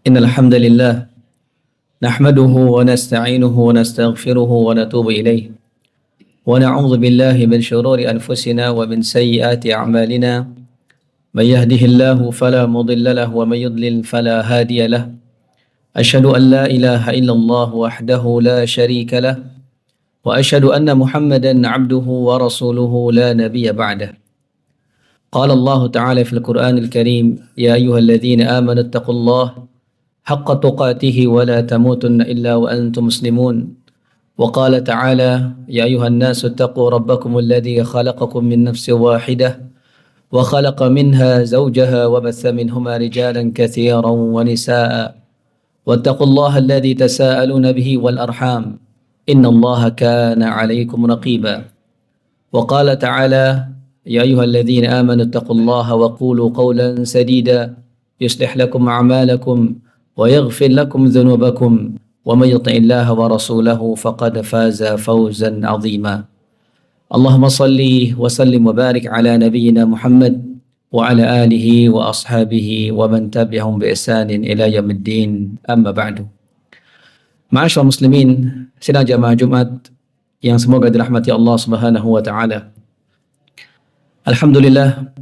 إن الحمد لله نحمده ونستعينه ونستغفره ونتوب إليه ونعوذ بالله من شرور أنفسنا ومن سيئات أعمالنا من يهده الله فلا مضل له ومن يضلل فلا هادي له أشهد أن لا إله إلا الله وحده لا شريك له وأشهد أن محمدا عبده ورسوله لا نبي بعده. قال الله تعالى في القرآن الكريم: يا أيها الذين آمنوا اتقوا الله حق تقاته ولا تموتن إلا وأنتم مسلمون. وقال تعالى: يا أيها الناس اتقوا ربكم الذي خلقكم من نفس واحدة وخلق منها زوجها وبث منهما رجالا كثيرا ونساء واتقوا الله الذي تساءلون به والأرحام إن الله كان عليكم رقيبا. وقال تعالى: يا أيها الذين آمنوا اتقوا الله وقولوا قولا سديدا يصلح لكم أعمالكم ويغفر لكم ذنوبكم ومن يطع الله ورسوله فقد فاز فوزا عظيما. اللهم صل وسلم وبارك على نبينا محمد وعلى آله وأصحابه ومن تبعهم بإحسان إلى يوم الدين. أما بعد. Ma'asyiral muslimin, sidang jamaah Jumat yang semoga dirahmati Allah Subhanahu wa taala. Alhamdulillah,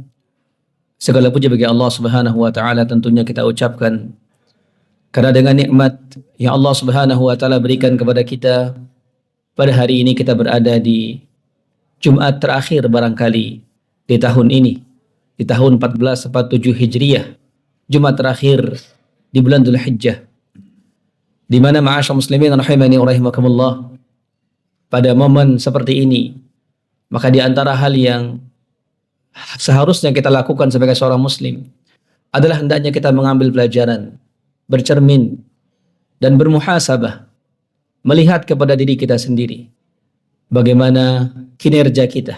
segala puji bagi Allah Subhanahu wa taala tentunya kita ucapkan karena dengan nikmat yang Allah Subhanahu wa taala berikan kepada kita pada hari ini kita berada di Jumat terakhir barangkali di tahun ini, di tahun 1447 Hijriah, Jumat terakhir di bulan Dzulhijjah, di mana ma'asyiral muslimin rahimani wa rahimakumullah, pada momen seperti ini maka di antara hal yang seharusnya kita lakukan sebagai seorang muslim adalah hendaknya kita mengambil pelajaran, bercermin dan bermuhasabah, melihat kepada diri kita sendiri, bagaimana kinerja kita,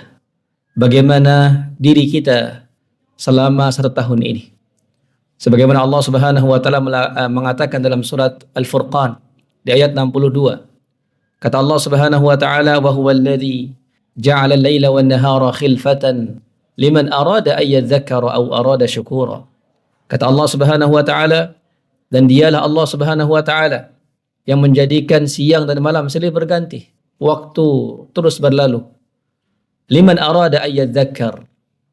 bagaimana diri kita selama 1 tahun ini. Sebagaimana Allah Subhanahu wa taala mengatakan dalam surat Al-Furqan di ayat 62. Kata Allah Subhanahu wa taala: "Wa huwal ladzi ja'ala al-laila wan-nahara khilfatan liman arada ay yadhakkara aw arada syukura." Kata Allah Subhanahu wa taala, dan dialah Allah Subhanahu wa taala yang menjadikan siang dan malam silih berganti, waktu terus berlalu. Liman arada ay yadhakkar,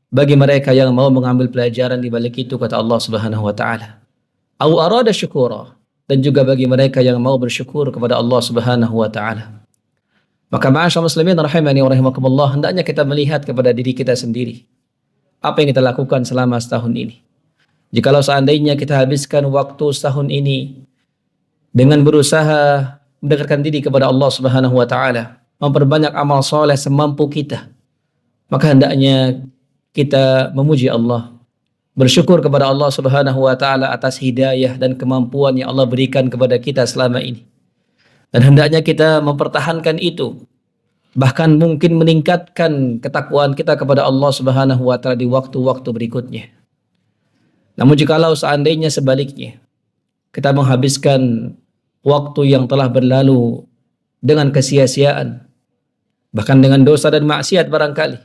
bagi mereka yang mau mengambil pelajaran di balik itu, kata Allah Subhanahu wa taala. Aw arada syukura, dan juga bagi mereka yang mau bersyukur kepada Allah Subhanahu wa taala. Maka ma'asyiral muslimin rahimani wa rahimakumullah, hendaknya kita melihat kepada diri kita sendiri. Apa yang kita lakukan selama setahun ini? Jikalau seandainya kita habiskan waktu setahun ini dengan berusaha mendekatkan diri kepada Allah Subhanahu wa taala, memperbanyak amal soleh semampu kita, maka hendaknya kita memuji Allah, bersyukur kepada Allah Subhanahu wa taala atas hidayah dan kemampuan yang Allah berikan kepada kita selama ini. Dan hendaknya kita mempertahankan itu, bahkan mungkin meningkatkan ketakwaan kita kepada Allah Subhanahu wa taala di waktu-waktu berikutnya. Namun jikalau seandainya sebaliknya, kita menghabiskan waktu yang telah berlalu dengan kesia-siaan, bahkan dengan dosa dan maksiat barangkali,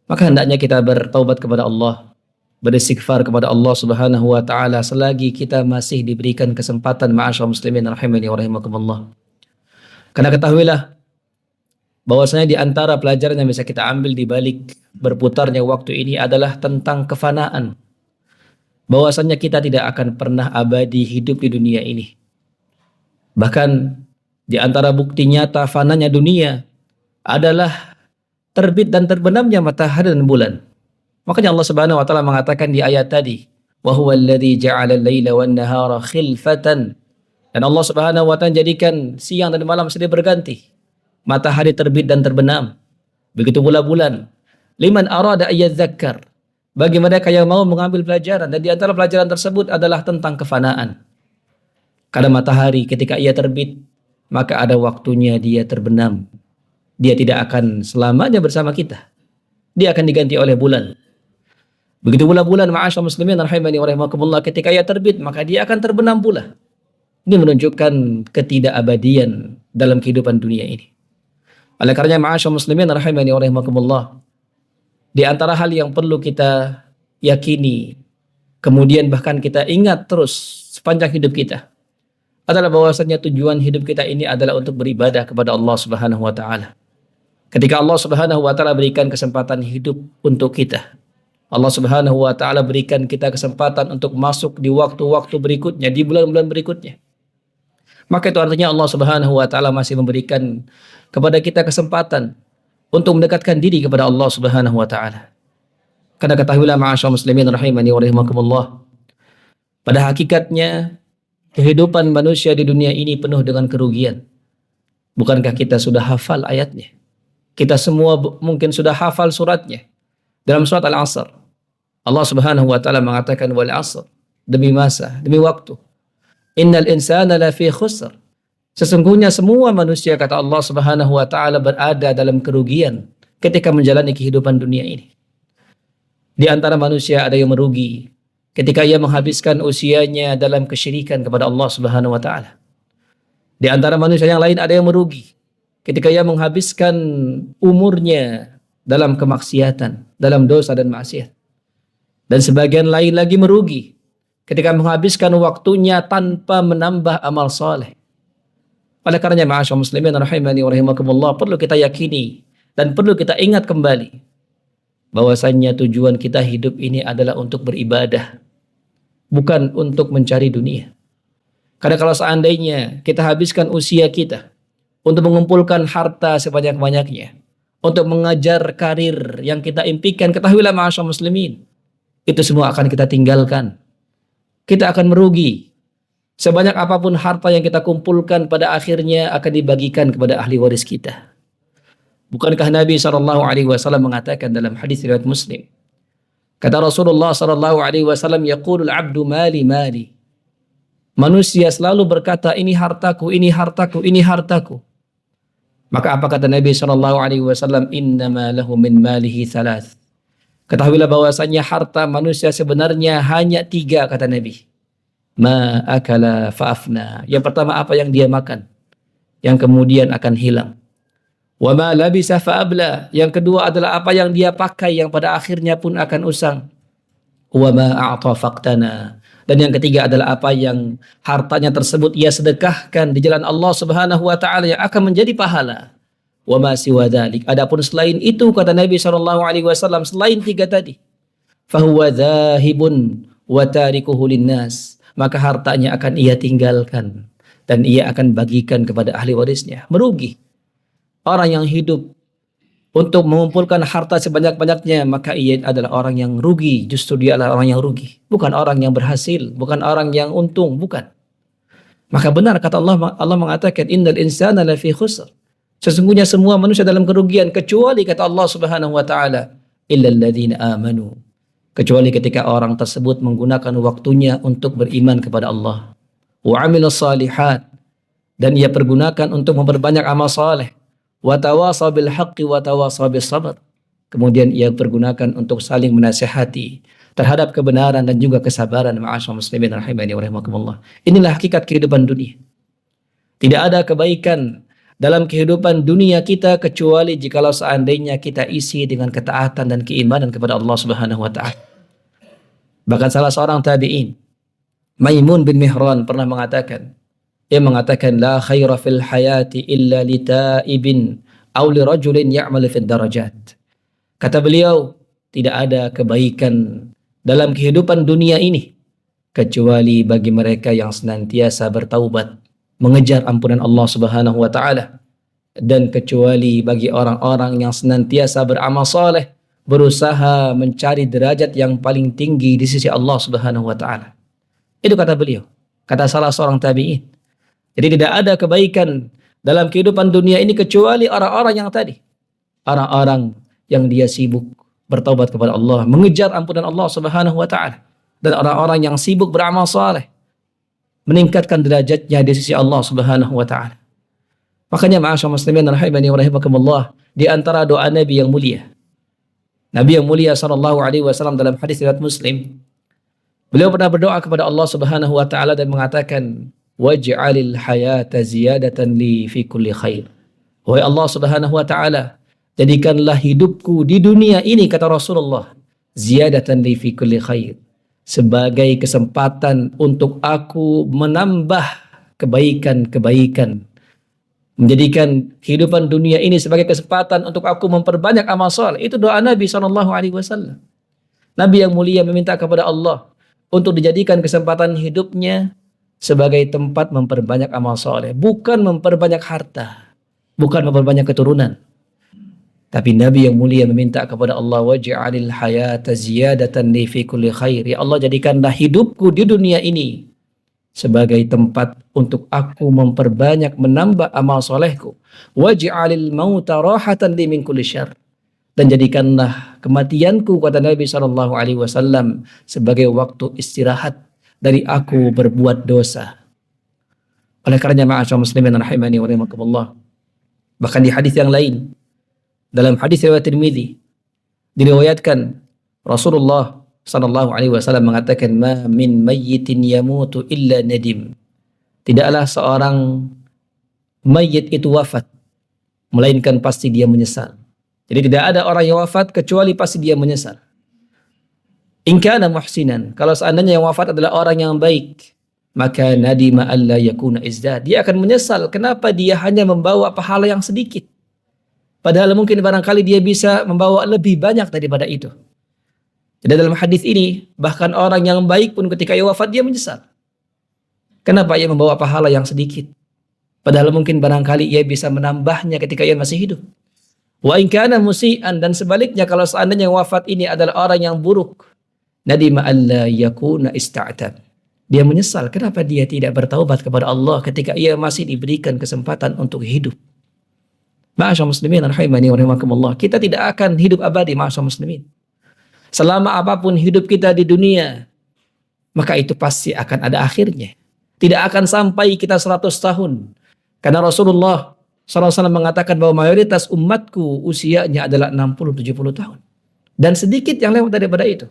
maka hendaknya kita bertaubat kepada Allah, beristighfar kepada Allah Subhanahu wa taala selagi kita masih diberikan kesempatan, ma'asyiral muslimin rahimani wa rahimakumullah. Karena ketahuilah bahwasanya di antara pelajaran yang bisa kita ambil di balik berputarnya waktu ini adalah tentang kefanaan. Bahwasanya kita tidak akan pernah abadi hidup di dunia ini. Bahkan di antara bukti nyata fananya dunia adalah terbit dan terbenamnya matahari dan bulan. Makanya Allah Subhanahu wa taala mengatakan di ayat tadi, "Wa huwal ladzi ja'ala al-laila wan-nahara khilfatan." Dan Allah Subhanahu wa taala jadikan siang dan malam silih berganti. Matahari terbit dan terbenam. Begitu pula bulan. Liman arada ay yadzakkar, bagi mereka yang mau mengambil pelajaran, dan di antara pelajaran tersebut adalah tentang kefanaan. Karena matahari ketika ia terbit, maka ada waktunya dia terbenam. Dia tidak akan selamanya bersama kita. Dia akan diganti oleh bulan. Begitu pula bulan, ma'asyiral muslimin rahimani wa rahimakumullah, ketika ia terbit, maka dia akan terbenam pula. Ini menunjukkan ketidakabadian dalam kehidupan dunia ini. Oleh karenanya ma'asyiral muslimin rahimani wa rahimakumullah, di antara hal yang perlu kita yakini kemudian bahkan kita ingat terus sepanjang hidup kita, adalah bahwasanya tujuan hidup kita ini adalah untuk beribadah kepada Allah Subhanahu wa taala. Ketika Allah Subhanahu wa taala berikan kesempatan hidup untuk kita, Allah Subhanahu wa taala berikan kita kesempatan untuk masuk di waktu-waktu berikutnya, di bulan-bulan berikutnya. Maka itu artinya Allah Subhanahu wa taala masih memberikan kepada kita kesempatan untuk mendekatkan diri kepada Allah Subhanahu wa taala. Karena ketahuilah ma'asyar muslimin rahimani wa rahimakumullah, pada hakikatnya kehidupan manusia di dunia ini penuh dengan kerugian. Bukankah kita sudah hafal ayatnya? Kita semua mungkin sudah hafal suratnya. Dalam surat Al-Asr, Allah Subhanahu wa taala mengatakan wal 'asr, demi masa, demi waktu. Innal insana lafi khusr. Sesungguhnya semua manusia, kata Allah Subhanahu wa taala, berada dalam kerugian ketika menjalani kehidupan dunia ini. Di antara manusia ada yang merugi ketika ia menghabiskan usianya dalam kesyirikan kepada Allah Subhanahu wa taala. Di antara manusia yang lain ada yang merugi ketika ia menghabiskan umurnya dalam kemaksiatan, dalam dosa dan maksiat. Dan sebagian lain lagi merugi ketika menghabiskan waktunya tanpa menambah amal saleh. Oleh karenanya ma'asyar muslimin rahimani wa rahimakumullah, perlu kita yakini dan perlu kita ingat kembali bahwasanya tujuan kita hidup ini adalah untuk beribadah, bukan untuk mencari dunia. Karena kalau seandainya kita habiskan usia kita untuk mengumpulkan harta sebanyak-banyaknya, untuk mengajar karir yang kita impikan, ketahuilah ma'asyar muslimin, itu semua akan kita tinggalkan. Kita akan merugi. Sebanyak apapun harta yang kita kumpulkan, pada akhirnya akan dibagikan kepada ahli waris kita. Bukankah Nabi SAW mengatakan dalam hadis riwayat Muslim, kata Rasulullah SAW, yaqulul abdu mali mali. Manusia selalu berkata, ini hartaku, ini hartaku, ini hartaku. Maka apa kata Nabi SAW? Innama lahu min malihi thalath. Ketahuilah bahwasanya harta manusia sebenarnya hanya 3, kata Nabi. Ma akala fa'afna. Yang pertama, apa yang dia makan, yang kemudian akan hilang. Wa ma labisa fa'abla. Yang kedua adalah apa yang dia pakai, yang pada akhirnya pun akan usang. Wa ma a'ta faqtana. Dan yang ketiga adalah apa yang hartanya tersebut ia sedekahkan di jalan Allah Subhanahu wa taala, yang akan menjadi pahala. Wa ma siwa dzalik. Adapun selain itu, kata Nabi SAW, selain 3 tadi, fahuwa dzahibun wa tarikuhu linnas. Maka hartanya akan ia tinggalkan dan ia akan bagikan kepada ahli warisnya. Merugi. Orang yang hidup untuk mengumpulkan harta sebanyak-banyaknya, maka ia adalah orang yang rugi. Justru dia adalah orang yang rugi, bukan orang yang berhasil, bukan orang yang untung, bukan. Maka benar kata Allah, Allah mengatakan innal insana lafi khusr. Sesungguhnya semua manusia dalam kerugian, kecuali kata Allah Subhanahu wa taala, illal ladzina amanu. Kecuali ketika orang tersebut menggunakan waktunya untuk beriman kepada Allah. Wa amilus salihat, dan ia pergunakan untuk memperbanyak amal saleh. Wa tawasaw bil haqqi wa tawasaw bis sabr. Kemudian ia pergunakan untuk saling menasihati terhadap kebenaran dan juga kesabaran. Ma'asyar muslimin rahimani wa rahimakumullah. Inilah hakikat kehidupan dunia. Tidak ada kebaikan dalam kehidupan dunia kita kecuali jikalau seandainya kita isi dengan ketaatan dan keimanan kepada Allah Subhanahu wa taala. Bahkan salah seorang tabi'in, Maimun bin Mihran, pernah mengatakan, ia mengatakan, la khaira fil hayati illa li ta'ibin aw li rajulin ya'malu fid darajat. Kata beliau, tidak ada kebaikan dalam kehidupan dunia ini kecuali bagi mereka yang senantiasa bertaubat, mengejar ampunan Allah Subhanahu wa taala, dan kecuali bagi orang-orang yang senantiasa beramal saleh, berusaha mencari derajat yang paling tinggi di sisi Allah Subhanahu wa taala. Itu kata beliau, kata salah seorang tabi'in. Jadi tidak ada kebaikan dalam kehidupan dunia ini kecuali orang-orang yang tadi. Orang-orang yang dia sibuk bertaubat kepada Allah, mengejar ampunan Allah Subhanahu wa taala, dan orang-orang yang sibuk beramal saleh, meningkatkan derajatnya di sisi Allah Subhanahu wa taala. Makanya ma'asyar muslimin rahimani wa rahimakumullah, di antara doa Nabi yang mulia, Nabi yang mulia sallallahu alaihi wasallam, dalam hadis riwayat Muslim, beliau pernah berdoa kepada Allah Subhanahu wa taala dan mengatakan, waj'alil hayata ziyadatan li fi kulli khair. Wahai Allah Subhanahu wa taala, jadikanlah hidupku di dunia ini, kata Rasulullah, ziyadatan li fi kulli khair, sebagai kesempatan untuk aku menambah kebaikan-kebaikan, menjadikan kehidupan dunia ini sebagai kesempatan untuk aku memperbanyak amal soleh. Itu doa Nabi SAW. Nabi yang mulia meminta kepada Allah untuk dijadikan kesempatan hidupnya sebagai tempat memperbanyak amal soleh, bukan memperbanyak harta, bukan memperbanyak keturunan. Tapi Nabi yang mulia meminta kepada Allah, waj'alil hayata ziyadatan li fi kulli khair. Ya Allah, jadikanlah hidupku di dunia ini sebagai tempat untuk aku memperbanyak, menambah amal solehku. Waj'alil mauta rahatan li min kulli syarr. Dan jadikanlah kematianku, kata Nabi SAW, sebagai waktu istirahat dari aku berbuat dosa. Oleh karenanya, ma'asyar muslimin rahimani wa rahimakumullah, bahkan di hadis yang lain, dalam hadis riwayat Tirmidzi, diriwayatkan Rasulullah SAW mengatakan, ma min mayyitin yamutu illa nadim. Tidaklah seorang mayit itu wafat melainkan pasti dia menyesal. Jadi tidak ada orang yang wafat kecuali pasti dia menyesal. In kana muhsinan, kalau seandainya yang wafat adalah orang yang baik, maka nadima alla yakuna izdad. Dia akan menyesal kenapa dia hanya membawa pahala yang sedikit. Padahal mungkin barangkali dia bisa membawa lebih banyak daripada itu. Jadi dalam hadis ini, bahkan orang yang baik pun ketika ia wafat dia menyesal. Kenapa ia membawa pahala yang sedikit? Padahal mungkin barangkali ia bisa menambahnya ketika ia masih hidup. Wa in kana musian, dan sebaliknya kalau seandainya yang wafat ini adalah orang yang buruk, nadima alla yakuna ista'tab. Dia menyesal kenapa dia tidak bertaubat kepada Allah ketika ia masih diberikan kesempatan untuk hidup. Ma'asyar muslimin rahimani wa rahimakumullah, kita tidak akan hidup abadi, ma'asyar muslimin. Selama apapun hidup kita di dunia, maka itu pasti akan ada akhirnya. Tidak akan sampai kita 100 tahun. Karena Rasulullah SAW mengatakan bahwa mayoritas umatku usianya adalah 60-70 tahun. Dan sedikit yang lewat daripada itu.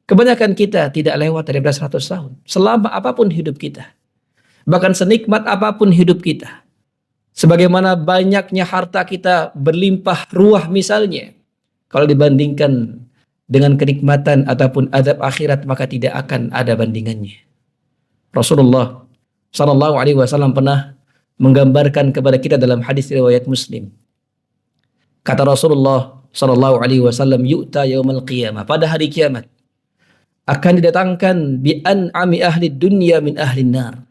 Kebanyakan kita tidak lewat daripada 100 tahun. Selama apapun hidup kita. Bahkan senikmat apapun hidup kita. Sebagaimana banyaknya harta kita berlimpah ruah misalnya. Kalau dibandingkan dengan kenikmatan ataupun azab akhirat, maka tidak akan ada bandingannya. Rasulullah SAW pernah menggambarkan kepada kita dalam hadis riwayat Muslim. Kata Rasulullah SAW, yu'ta yaumal qiyamah, pada hari kiamat akan didatangkan bi an'ami ahli dunya min ahli nar.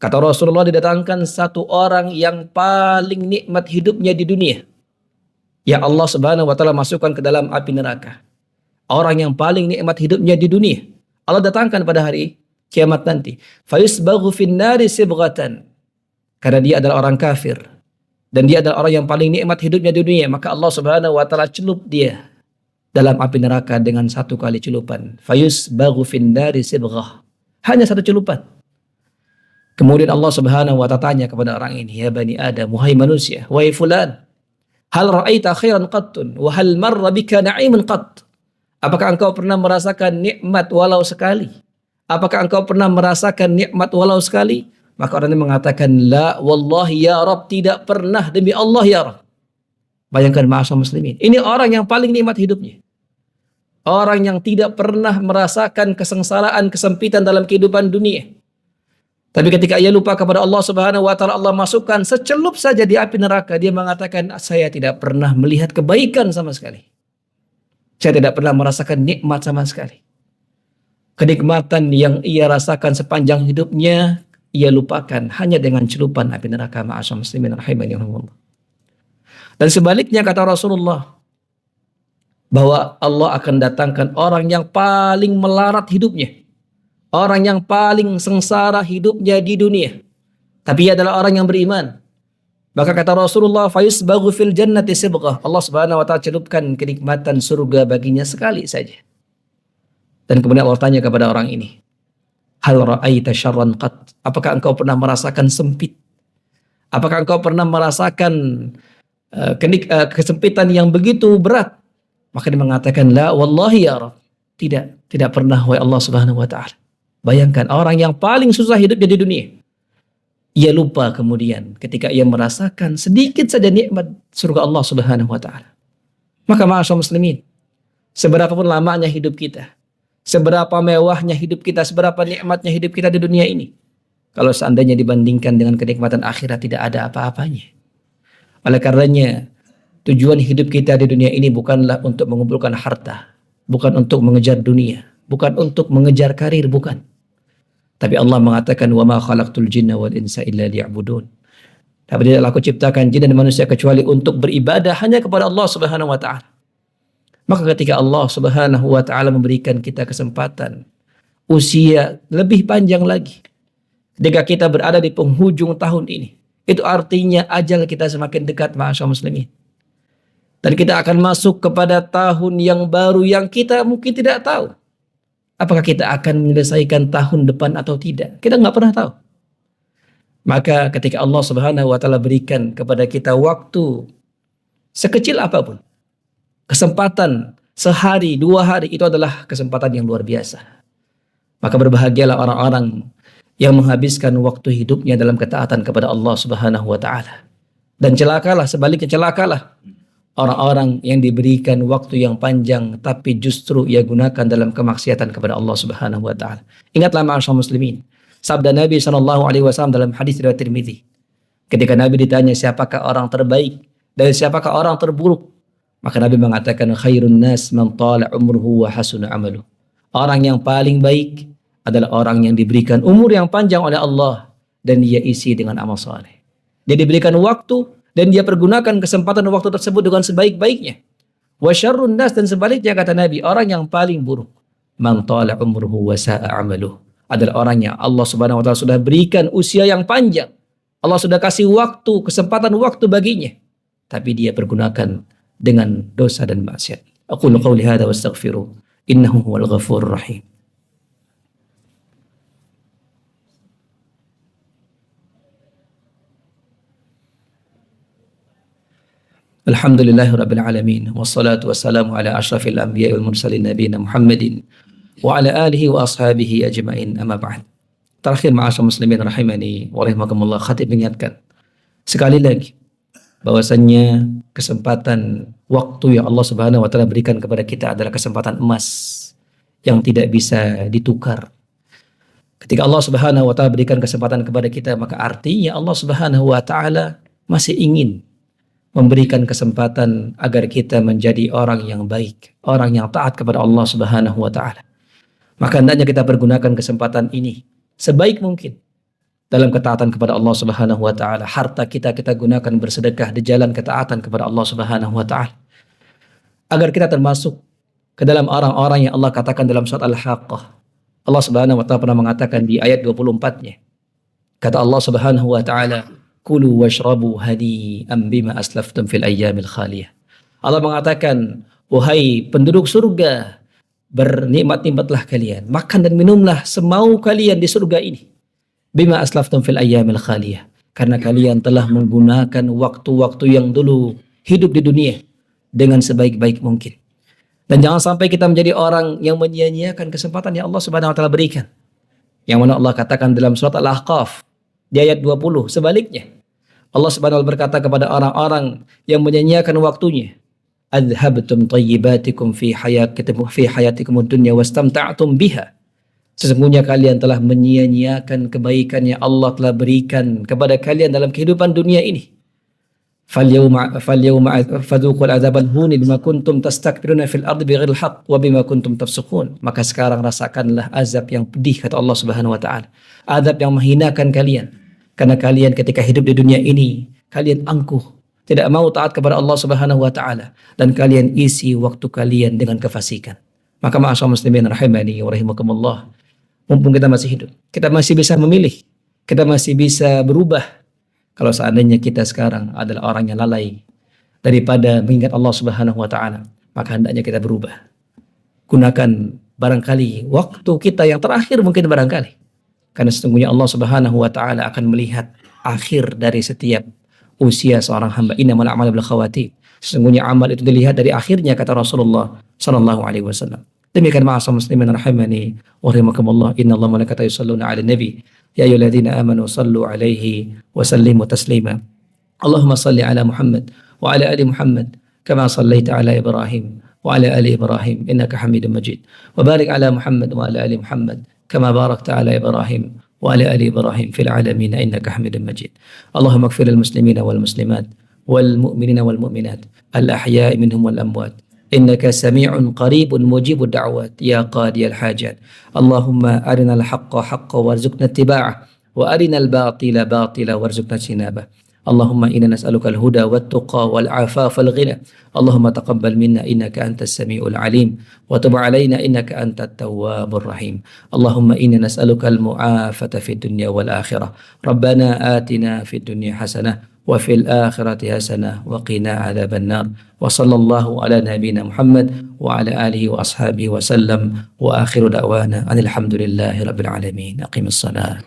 Kata Rasulullah, didatangkan satu orang yang paling nikmat hidupnya di dunia, yang Allah Subhanahu wa taala masukkan ke dalam api neraka. Orang yang paling nikmat hidupnya di dunia, Allah datangkan pada hari kiamat nanti. Fayusbaghu fin nari sibghatan. Karena dia adalah orang kafir dan dia adalah orang yang paling nikmat hidupnya di dunia, maka Allah Subhanahu wa taala celup dia dalam api neraka dengan satu kali celupan. Fayusbaghu fin nari sibghah. Hanya satu celupan. Kemudian Allah Subhanahu wa taala tanya kepada orang ini, ya bani Adam, wahai manusia, wahai fulan, hal ra'aita khairan qattun wa hal marra bika na'imun qatt? Apakah engkau pernah merasakan nikmat walau sekali? Apakah engkau pernah merasakan nikmat walau sekali? Maka orang ini mengatakan, la wallahi ya Rabb, tidak pernah demi Allah ya Rabb. Bayangkan ma'asyar muslimin, ini orang yang paling nikmat hidupnya. Orang yang tidak pernah merasakan kesengsaraan, kesempitan dalam kehidupan dunia. Tapi ketika ia lupa kepada Allah Subhanahu wa taala, Allah masukkan secelup saja di api neraka. Dia mengatakan, saya tidak pernah melihat kebaikan sama sekali. Saya tidak pernah merasakan nikmat sama sekali. Kenikmatan yang ia rasakan sepanjang hidupnya, ia lupakan hanya dengan celupan api neraka. Ma'asyar muslimin rahimani wa rahimakumullah. Dan sebaliknya kata Rasulullah, bahwa Allah akan datangkan orang yang paling melarat hidupnya, orang yang paling sengsara hidupnya di dunia, tapi ia adalah orang yang beriman. Maka kata Rasulullah, fayusbaghu fil jannati sibghah. Allah Subhanahu wa taala celupkan kenikmatan surga baginya sekali saja. Dan kemudian Allah tanya kepada orang ini, hal ra'aita syarran qat? Apakah engkau pernah merasakan sempit? Apakah engkau pernah merasakan kesempitan yang begitu berat? Maka dia mengatakan, la wallahi ya Rabb. Tidak pernah, wahai Allah Subhanahu wa taala. Bayangkan orang yang paling susah hidupnya di dunia. Ia lupa kemudian ketika ia merasakan sedikit saja nikmat surga Allah Subhanahu wa taala. Maka ma'asyar muslimin, seberapapun lamanya hidup kita, seberapa mewahnya hidup kita, seberapa nikmatnya hidup kita di dunia ini. Kalau seandainya dibandingkan dengan kenikmatan akhirat tidak ada apa-apanya. Oleh karenanya, tujuan hidup kita di dunia ini bukanlah untuk mengumpulkan harta, bukan untuk mengejar dunia, bukan untuk mengejar karir, bukan. Tapi Allah mengatakan, "Wa ma khalaqtul jinna wal insa illa liya'budun." Tapi tidaklah aku ciptakan jin dan manusia kecuali untuk beribadah hanya kepada Allah Subhanahu wa taala. Maka ketika Allah Subhanahu wa taala memberikan kita kesempatan usia lebih panjang lagi, ketika kita berada di penghujung tahun ini, itu artinya ajal kita semakin dekat, ma'asyar muslimin. Dan kita akan masuk kepada tahun yang baru yang kita mungkin tidak tahu apakah kita akan menyelesaikan tahun depan atau tidak. Kita nggak pernah tahu. Maka ketika Allah Subhanahu wa taala berikan kepada kita waktu sekecil apapun, kesempatan sehari, 2 hari, itu adalah kesempatan yang luar biasa. Maka berbahagialah orang-orang yang menghabiskan waktu hidupnya dalam ketaatan kepada Allah Subhanahu wa taala. Dan celakalah, sebaliknya celakalah orang-orang yang diberikan waktu yang panjang tapi justru ia gunakan dalam kemaksiatan kepada Allah Subhanahu wa taala. Ingatlah ma'asyar muslimin, sabda Nabi SAW dalam hadis riwayat Tirmidzi. Ketika Nabi ditanya siapakah orang terbaik dan siapakah orang terburuk, maka Nabi mengatakan khairun nas man tala umruhu wa hasuna amaluh. Orang yang paling baik adalah orang yang diberikan umur yang panjang oleh Allah dan dia isi dengan amal saleh. Dia diberikan waktu dan dia pergunakan kesempatan waktu tersebut dengan sebaik-baiknya. Wa syarrun nas, dan sebaliknya kata Nabi, orang yang paling buruk man tala umruhu wa sa'a amaluh, adalah orang yang Allah Subhanahu wa taala sudah berikan usia yang panjang. Allah sudah kasih waktu, kesempatan waktu baginya, tapi dia pergunakan dengan dosa dan maksiat. Aqulu qawli hadza wa astaghfiruh, innahu huwal ghafurur rahim. Alhamdulillahirabbil alamin, wassalatu wassalamu ala asyrafil anbiya'i wal mursalin nabiyina Muhammadin wa ala alihi wa ashabihi ajma'in, amma ba'd. Terakhir, ma'asyar muslimin rahimani wa rahimakumullah, khatib mengingatkan sekali lagi bahwasannya kesempatan waktu yang Allah Subhanahu wa taala berikan kepada kita adalah kesempatan emas yang tidak bisa ditukar. Ketika Allah Subhanahu wa taala berikan kesempatan kepada kita, maka artinya Allah Subhanahu wa taala masih ingin memberikan kesempatan agar kita menjadi orang yang baik, orang yang taat kepada Allah Subhanahu wa taala. Maka hendaknya kita pergunakan kesempatan ini sebaik mungkin dalam ketaatan kepada Allah Subhanahu wa taala. Harta kita gunakan bersedekah di jalan ketaatan kepada Allah Subhanahu wa taala, agar kita termasuk ke dalam orang-orang yang Allah katakan dalam surat Al-Haqqah. Allah Subhanahu wa taala pernah mengatakan di ayat 24-nya. Kata Allah Subhanahu wa taala, "Kulu washrabu hani'an bima aslaftum fil ayyamil khaliyah." Allah mengatakan, wahai penduduk surga, bernikmat-nikmatlah kalian, makan dan minumlah semau kalian di surga ini. Bima aslaftum fil ayyamil khaliyah, karena kalian telah menggunakan waktu-waktu yang dulu hidup di dunia dengan sebaik-baik mungkin. Dan jangan sampai kita menjadi orang yang menyia-nyiakan kesempatan yang Allah Subhanahu wa taala berikan. Yang mana Allah katakan dalam surat Al-Ahqaf di ayat 20, sebaliknya Allah Subhanahu wa taala berkata kepada orang-orang yang menyia-nyiakan waktunya, "Adhabtum thayyibatikum fi hayatikum ad-dunya wastamta'tum biha." Sesungguhnya kalian telah menyia-nyiakan kebaikan yang Allah telah berikan kepada kalian dalam kehidupan dunia ini. Falyawma fadhuqul adzabal huni bima kuntum tastakbiruna fil ardi bighairil haqq wa bima kuntum tafsukun. Maka sekarang rasakanlah azab yang pedih, kata Allah Subhanahu wa taala. Azab yang menghinakan kalian karena kalian ketika hidup di dunia ini kalian angkuh, tidak mau taat kepada Allah Subhanahu wa taala, dan kalian isi waktu kalian dengan kefasikan. Maka ma'asyar muslimin rahimani wa rahimakumullah, mumpung kita masih hidup, kita masih bisa memilih, kita masih bisa berubah. Kalau seandainya kita sekarang adalah orang yang lalai daripada mengingat Allah Subhanahu wa taala, maka hendaknya kita berubah. Gunakan barangkali waktu kita yang terakhir mungkin barangkali. Karena sesungguhnya Allah Subhanahu wa taala akan melihat akhir dari setiap usia seorang hamba. Innamal a'malu bil khawatim. Sesungguhnya amal itu dilihat dari akhirnya, kata Rasulullah sallallahu alaihi wasallam. Demikian ma'asyiral muslimin rahimani wa rahimakumullah. Innallaha wa malaikatahu yusholluna 'alan nabi. Ya ayyuhalladzina amanu shallu 'alaihi wa sallimu taslima. Allahumma shalli 'ala Muhammad wa 'ala ali Muhammad kama shallaita 'ala Ibrahim وعلى آل إبراهيم إنك حميد مجيد وبارك على محمد وعلى آل محمد كما باركت على إبراهيم وعلى آل إبراهيم في العالمين إنك حميد مجيد اللهم اغفر للمسلمين والمسلمات والمؤمنين والمؤمنات الأحياء منهم والأموات إنك سميع قريب مجيب الدعوات يا قاضي الحاجات اللهم أرنا الحق حقا وارزقنا اتباعه وأرنا الباطل باطلا وارزقنا اجتنابه اللهم إنا نسألك الهدى والتقى والعفاف والغنى اللهم تقبل منا إنك أنت السميع العليم وتب علينا إنك أنت التواب الرحيم اللهم إنا نسألك المعافاة في الدنيا والآخرة ربنا آتنا في الدنيا حسنة وفي الآخرة حسنة وقنا عذاب النار وصلى الله على نبينا محمد وعلى آله وأصحابه وسلم وآخر دعوانا أن الحمد لله رب العالمين أقم الصلاة